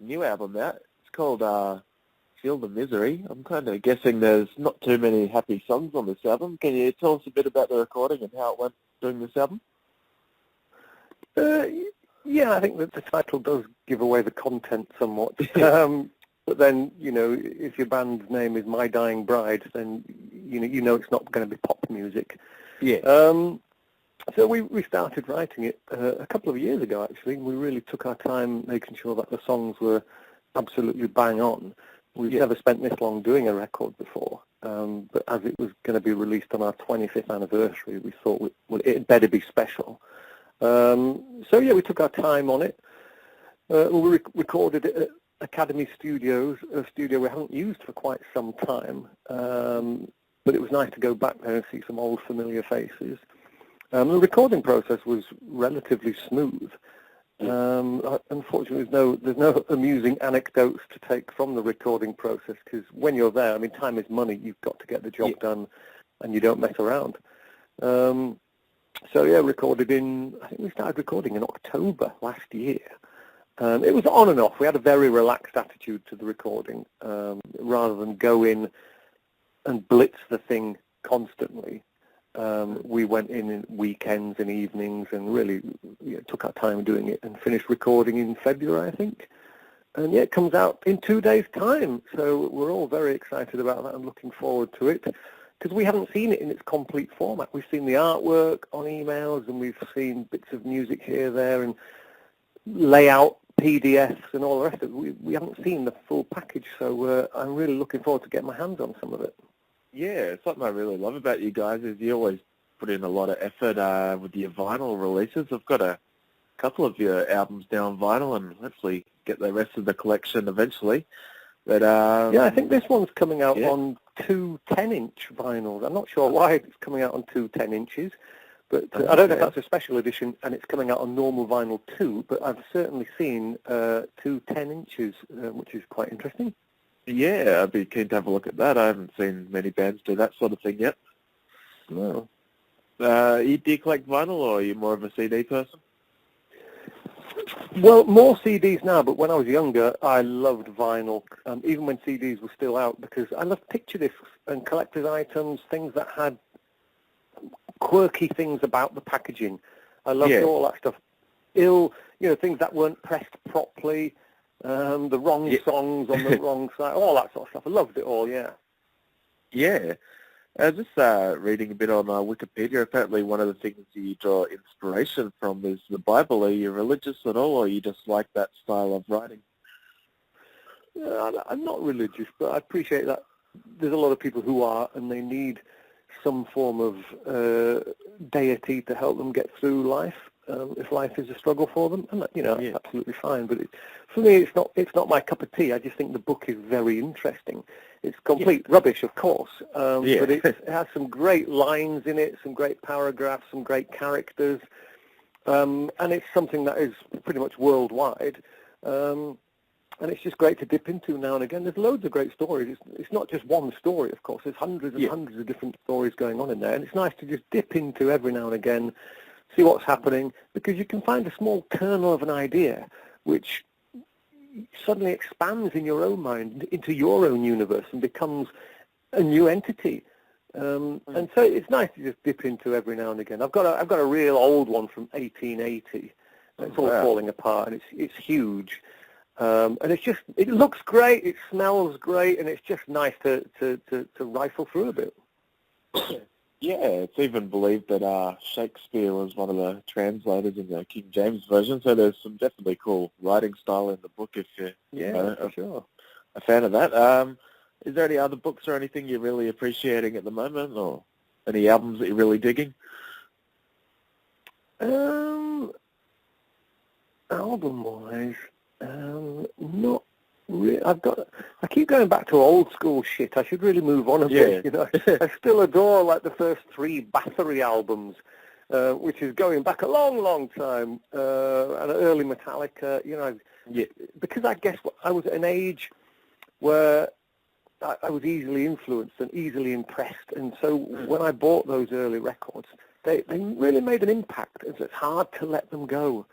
new album out. It's called Feel the Misery. I'm kind of guessing there's not too many happy songs on this album. Can you tell us a bit about the recording and how it went doing this album? Yeah, I think that the title does give away the content somewhat. But then, if your band's name is My Dying Bride, then you know it's not going to be pop music. Yeah. So we started writing it a couple of years ago, actually. We really took our time making sure that the songs were absolutely bang on. We've never spent this long doing a record before, but as it was going to be released on our 25th anniversary, we thought it better be special. We took our time on it. We recorded it at Academy Studios, a studio we haven't used for quite some time, but it was nice to go back there and see some old familiar faces. The recording process was relatively smooth. Unfortunately, there's no amusing anecdotes to take from the recording process, because when you're there, time is money. You've got to get the job done, and you don't mess around. Recorded I think we started recording in October last year. It was on and off. We had a very relaxed attitude to the recording, rather than go in and blitz the thing constantly. We went in weekends and evenings and really took our time doing it, and finished recording in February, I think. And it comes out in 2 days' time. So we're all very excited about that and looking forward to it, because we haven't seen it in its complete format. We've seen the artwork on emails, and we've seen bits of music here, there, and layout PDFs and all the rest of it. We haven't seen the full package, so I'm really looking forward to getting my hands on some of it. Yeah, something I really love about you guys is you always put in a lot of effort with your vinyl releases. I've got a couple of your albums down vinyl, and hopefully get the rest of the collection eventually. But I think this one's coming out on 2 10-inch vinyls. I'm not sure why it's coming out on 2 10-inches. But I don't know if that's a special edition and it's coming out on normal vinyl too, but I've certainly seen 2 10-inches, which is quite interesting. Yeah, I'd be keen to have a look at that. I haven't seen many bands do that sort of thing yet. No. Do you collect vinyl, or are you more of a CD person? Well, more CDs now, but when I was younger, I loved vinyl, even when CDs were still out, because I loved picture discs and collector's items, things that had quirky things about the packaging. I loved all that stuff. Things that weren't pressed properly, the wrong songs on the wrong side, all that sort of stuff. I loved it all, yeah. Yeah. Just reading a bit on Wikipedia, apparently one of the things you draw inspiration from is the Bible. Are you religious at all, or you just like that style of writing? I'm not religious, but I appreciate that there's a lot of people who are, and they need some form of deity to help them get through life, if life is a struggle for them, and that's absolutely fine. But for me, it's not my cup of tea. I just think the book is very interesting. It's complete rubbish, of course, but it has some great lines in it, some great paragraphs, some great characters, and it's something that is pretty much worldwide. And it's just great to dip into now and again. There's loads of great stories. It's not just one story, of course. There's hundreds and hundreds of different stories going on in there. And it's nice to just dip into every now and again, see what's happening, because you can find a small kernel of an idea which suddenly expands in your own mind into your own universe and becomes a new entity. And so it's nice to just dip into every now and again. I've got a real old one from 1880. It's all falling apart, and it's huge. And it looks great, it smells great, and it's just nice to rifle through a bit. Yeah, it's even believed that Shakespeare was one of the translators in the King James Version, so there's some definitely cool writing style in the book if you're sure. a fan of that. Is there any other books or anything you're really appreciating at the moment, or any albums that you're really digging? Album-wise, not really. I keep going back to old school shit. I should really move on a bit. I still adore like the first 3 Bathory albums, which is going back a long, long time, and early Metallica. Because I guess I was at an age where I was easily influenced and easily impressed, and so when I bought those early records, they really made an impact. It's hard to let them go.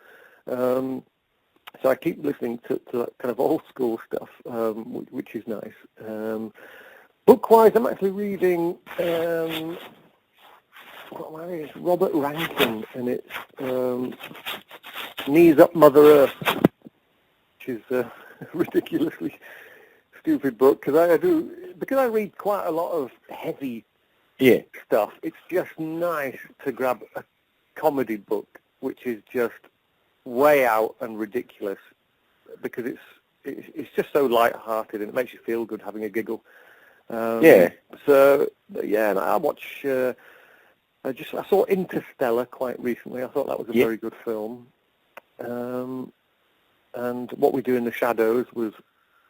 So I keep listening to that kind of old school stuff, which is nice. Book-wise, I'm actually reading it's Robert Rankin, and it's Knees Up, Mother Earth, which is a ridiculously stupid book because I read quite a lot of heavy stuff. It's just nice to grab a comedy book which is just way out and ridiculous because it's just so light-hearted and it makes you feel good having a giggle. So yeah, and I watch. I saw Interstellar quite recently. I thought that was a very good film. And What We Do in the Shadows was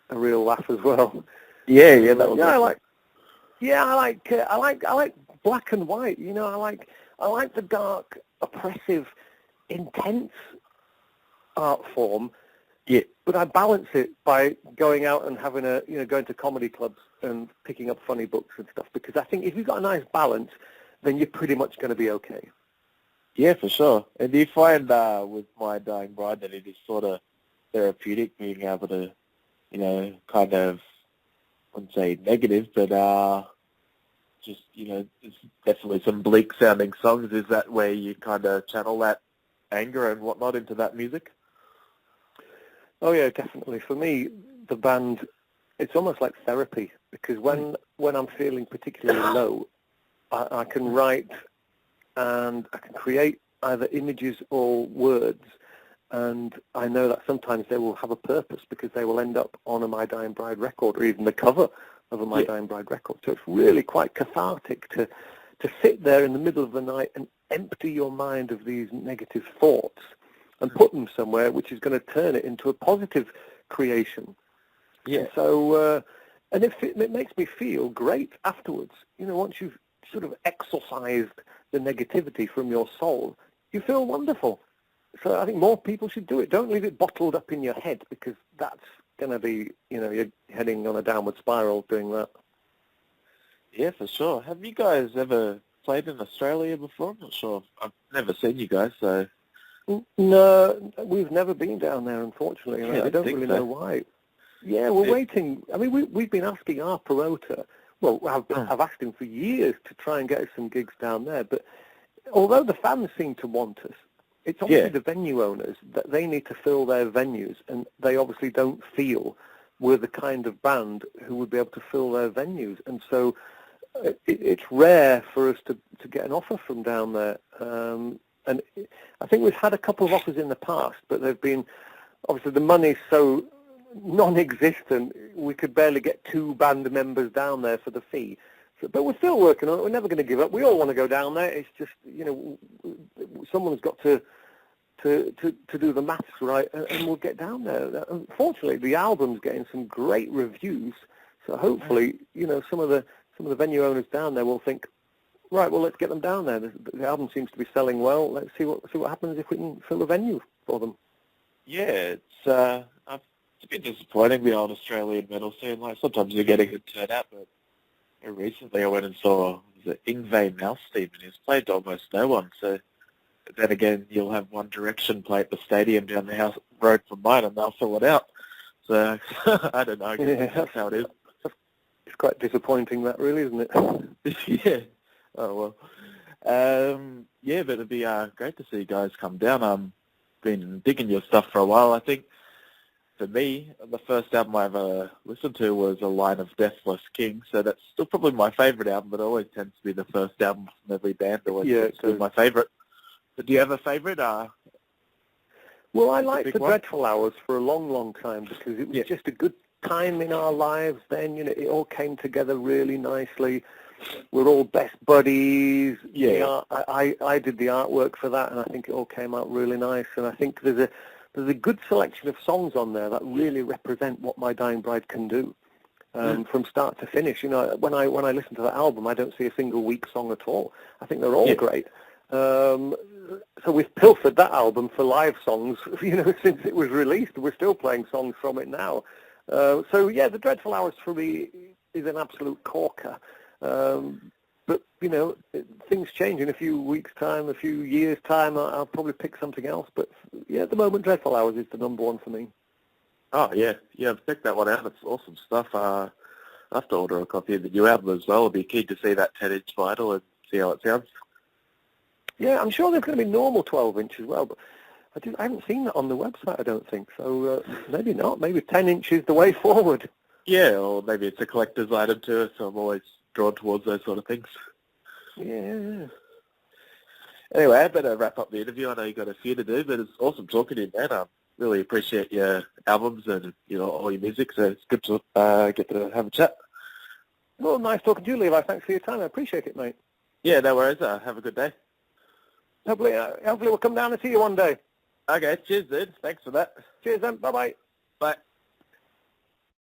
a real laugh as well. Yeah, that was. I like black and white. You know, I like the dark, oppressive, intense art form. Yeah. But I balance it by going out and having going to comedy clubs and picking up funny books and stuff. Because I think if you've got a nice balance, then you're pretty much going to be okay. Yeah, for sure. And do you find with My Dying Bride that it is sort of therapeutic being able to, kind of, I wouldn't say negative, but just, there's definitely some bleak sounding songs. Is that where you kind of channel that anger and whatnot into that music? Oh yeah, definitely. For me, the band, it's almost like therapy because when I'm feeling particularly low, I can write and I can create either images or words, and I know that sometimes they will have a purpose because they will end up on a My Dying Bride record or even the cover of a My Dying Bride record. So it's really quite cathartic to sit there in the middle of the night and empty your mind of these negative thoughts and put them somewhere which is going to turn it into a positive creation. Yeah. And so, and it makes me feel great afterwards. Once you've sort of exorcised the negativity from your soul, you feel wonderful. So I think more people should do it. Don't leave it bottled up in your head because that's going to be, you're heading on a downward spiral doing that. Yeah, for sure. Have you guys ever played in Australia before? I'm not sure. I've never seen you guys, so... No, we've never been down there, unfortunately, and I don't really know why. Yeah, we're waiting. I mean, we've been asking our promoter, I've asked him for years to try and get us some gigs down there, but although the fans seem to want us, it's obviously the venue owners that they need to fill their venues, and they obviously don't feel we're the kind of band who would be able to fill their venues, and so it's rare for us to get an offer from down there. And I think we've had a couple of offers in the past, but they've been, obviously the money's so non-existent, we could barely get 2 band members down there for the fee. So, but we're still working on it. We're never going to give up. We all want to go down there. It's just, someone's got to do the maths right, and we'll get down there. Unfortunately, the album's getting some great reviews, so hopefully, some of the venue owners down there will think, right, well, let's get them down there. The album seems to be selling well. Let's see what happens if we can fill a venue for them. Yeah, it's a bit disappointing, the old Australian metal scene. Like, sometimes you get a good turnout, but recently I went and saw Yngwie Malmsteen, and he's played to almost no one. So then again, you'll have One Direction play at the stadium down the road from mine, and they'll fill it out. So I don't know. I guess that's how it is. It's quite disappointing, that really, isn't it? Yeah. Oh, well. Yeah, but it'd be great to see you guys come down. I've been digging your stuff for a while. I think, for me, the first album I ever listened to was A Line of Deathless King, so that's still probably my favourite album, but it always tends to be the first album from every band. It always tends to be my favourite. But do you have a favourite? Well, I liked The Dreadful Hours for a long, long time because it was just a good time in our lives then. It all came together really nicely. We're all best buddies. Yeah, I did the artwork for that, and I think it all came out really nice. And I think there's a good selection of songs on there that really represent what My Dying Bride can do from start to finish. When I listen to that album, I don't see a single weak song at all. I think they're all great. So we've pilfered that album for live songs, since it was released. We're still playing songs from it now. So The Dreadful Hours for me is an absolute corker. But, things change in a few weeks' time, a few years' time. I'll probably pick something else. But, yeah, at the moment, Dreadful Hours is the number one for me. Oh, yeah. Yeah, check that one out. It's awesome stuff. I have to order a copy of the new album as well. I'll be keen to see that 10-inch vinyl and see how it sounds. Yeah, I'm sure there's going to be normal 12-inch as well, but I haven't seen that on the website, I don't think. So maybe not. Maybe 10-inch is the way forward. Yeah, or maybe it's a collector's item too, so I'm always drawn towards those sort of things. Yeah. Anyway, I better wrap up the interview. I know you've got a few to do, but it's awesome talking to you, man. I really appreciate your albums and, all your music, so it's good to get to have a chat. Well, nice talking to you, Levi. Thanks for your time. I appreciate it, mate. Yeah, no worries. Have a good day. Hopefully we'll come down and see you one day. Okay, cheers, dude. Thanks for that. Cheers, then. Bye-bye. Bye.